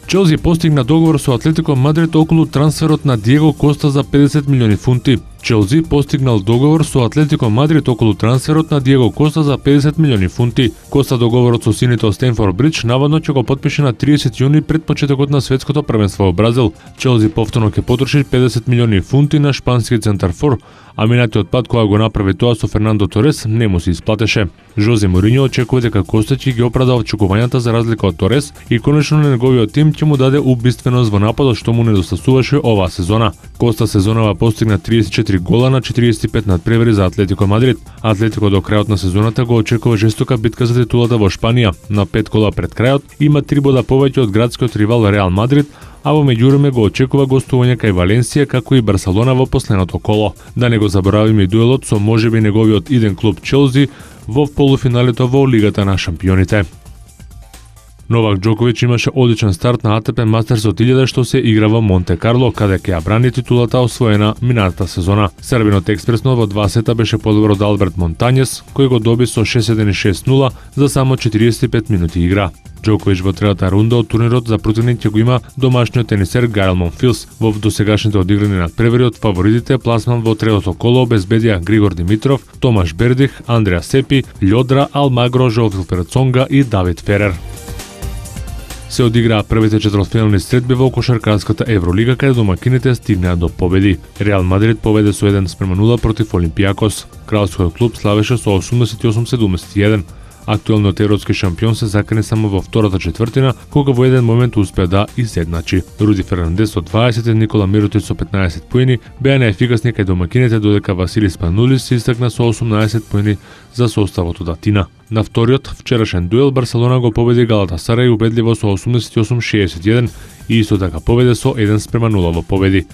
Челси постигна договор со Атлетико Мадрид околу трансферот на Диего Коста за 50 милиони фунти. Челси постигнал договор со Атлетико Мадрид околу трансферот на Диего Коста за 50 милиони фунти. Коста договорот со сините од Стенфорд Бридж наводно ќе го потпише на 30 јуни пред почетокот на светското првенство во Бразил. Челси повторно ќе потроши 50 милиони фунти на шпански центарфор, а минатиот пат кога го направи тоа со Фернандо Торес не му се исплатеше. Жозе Мориньо очекува дека Коста ќе ги оправда очекувањата за разлика од Торес и конечно на неговиот тим ќе му даде убиственост во нападот што му недостасуваше оваа сезона. Коста сезонава постигна 34 гола на 45 надпревари за Атлетико Мадрид. Атлетико до крајот на сезоната го очекува жестока битка за титулата во Шпанија. На 5 гола пред крајот има 3 бода повеќе од градскиот ривал Реал Мадрид, а во меѓувреме го очекува гостување кај Валенсија како и Барселона во последното коло. Да не го заборавиме и дуелот со можеби неговиот иден клуб Челси во полуфиналето во Лигата на шампионите. Новак Џоковиќ имаше одличен старт на ATP Masters од 1000 што се игра во Монте Карло, каде ќе ја брани титулата освоена минатата сезона. Сербинот експресно во 2 сета беше подобро од Алберт Монтањес, кој го доби со 6-1 и 6-0 за само 45 минути игра. Џоковиќ во третата рунда од турнирот за противник ќе го има домашниот тенисер Гајл Монфилс. Во досегашните одиграни надпревари од фаворитите пласман во третото коло обезбедија Григор Димитров, Томаш Бердих, Андреа Сепи, Лјодра, Алмагро, Жофил Цонга и Давид Ферер. Се одиграа првите четвртфинални средби во кошаркарската Евролига, каде домакините стигнаа до победи. Реал Мадрид победе со 1-0 против Олимпијакос. Кралскиот клуб славеше со 88-71. Актуелниот европски шампион се закани само во втората четвртина, кога во еден момент успеа да изедначи. Руди Фернандес со 20 и Никола Миротич со 15 поени беа најефикасни кај домакините, додека Василис Панулис се истакна со 18 поени за составот од Атина. На вториот вчерашен дуел Барселона го победи Галатасарај убедливо со 88-61 и исто така победе со 1-0 во победи.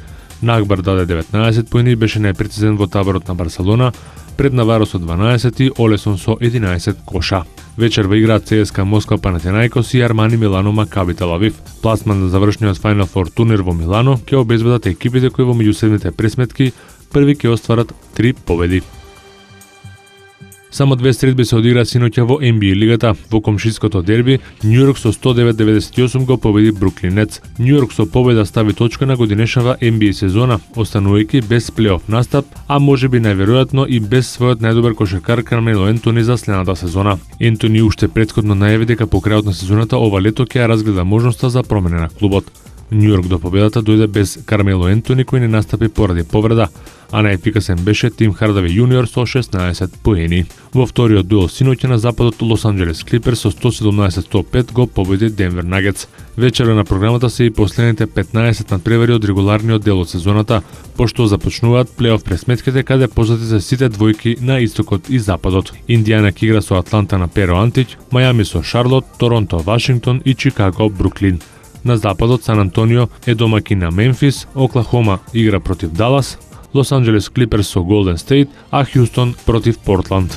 Нагбар даде 19 поени и беше најпрецизен во таборот на Барселона, пред Наваро со 12 и Олесон со 11 коша. Вечерва играат ЦСКА Москва Панатинаикос и Армани Милано Макаби Тел Авив. Пласман на завршниот Final Four турнир во Милано ќе обезбедат екипите кои во меѓусебните пресметки први ќе остварат 3 победи. Само 2 средби се одигра синоќа во NBA лигата. Во комшиското дерби, Њујорк со 109-98 го победи Бруклин Нетс. Њујорк со победа стави точка на годинешната NBA сезона, останувајќи без плейоф настап, а можеби најверојатно и без својот најдобар кошаркар Кармело Ентони за следната сезона. Ентони уште претходно најави дека по крајот на сезоната ова лето ќе ја разгледа можноста за промена на клубот. Њујорк до победата дојде без Кармело Ентони кој не настапи поради повреда, а најефикасен беше Тим Хардави јуниор со 16 поени. Во вториот дуел синоќа на западот Лос Анџелес Клиперс со 117-105 го победи Денвер Нагетс. Вечерва на програмата се и последните 15 надпревари од регуларниот дел од сезоната, пошто започнуваат плейоф пресметките каде познати се сите двојки на истокот и западот. Индијана ќе игра со Атланта на Перо Антич, Мајами со Шарлот, Торонто Вашингтон и Чикаго Бруклин. На западот Сан Антонио е домаќин на Мемфис, Оклахома игра против Далас, Лос Анџелес Клиперс со Голден Стейт, а Хјустон против Портланд.